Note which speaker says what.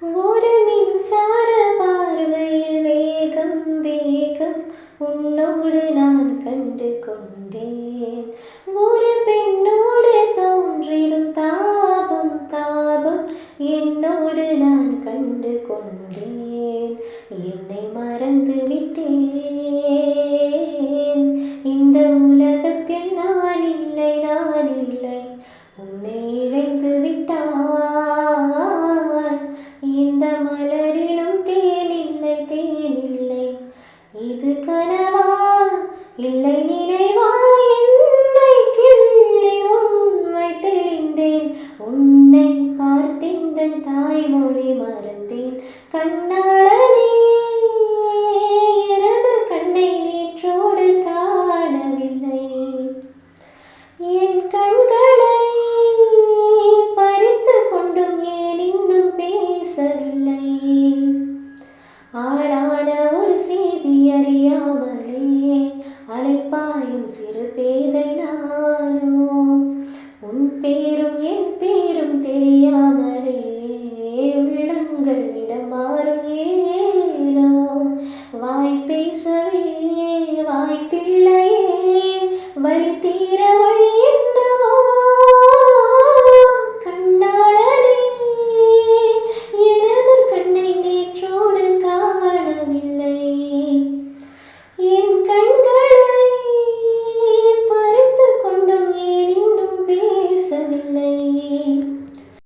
Speaker 1: ஒரு மின்சார பார்வையில் வேகம் வேகம் உன்னோடு நான் கண்டு கொண்டேன். ஒரு பெண்ணோடு தோன்றிடும் தாபம் தாபம் என்னோடு நான் கண்டு கொண்டேன். என்னை மறந்து விட்டேன். இந்த உலகத்தில் நான் இல்லை நான் இல்லை. உன்னை இழந்து விட்டால் இந்த மலரிலும் தேனில்லை தேனில்லை. இது கனவா இல்லை நினைவா? என்னை கிள்ளி உண்மை தெளிந்தேன். உன்னை பார்த்திந்தன் தாய்மொழி மறந்தேன். கண்ணாளனே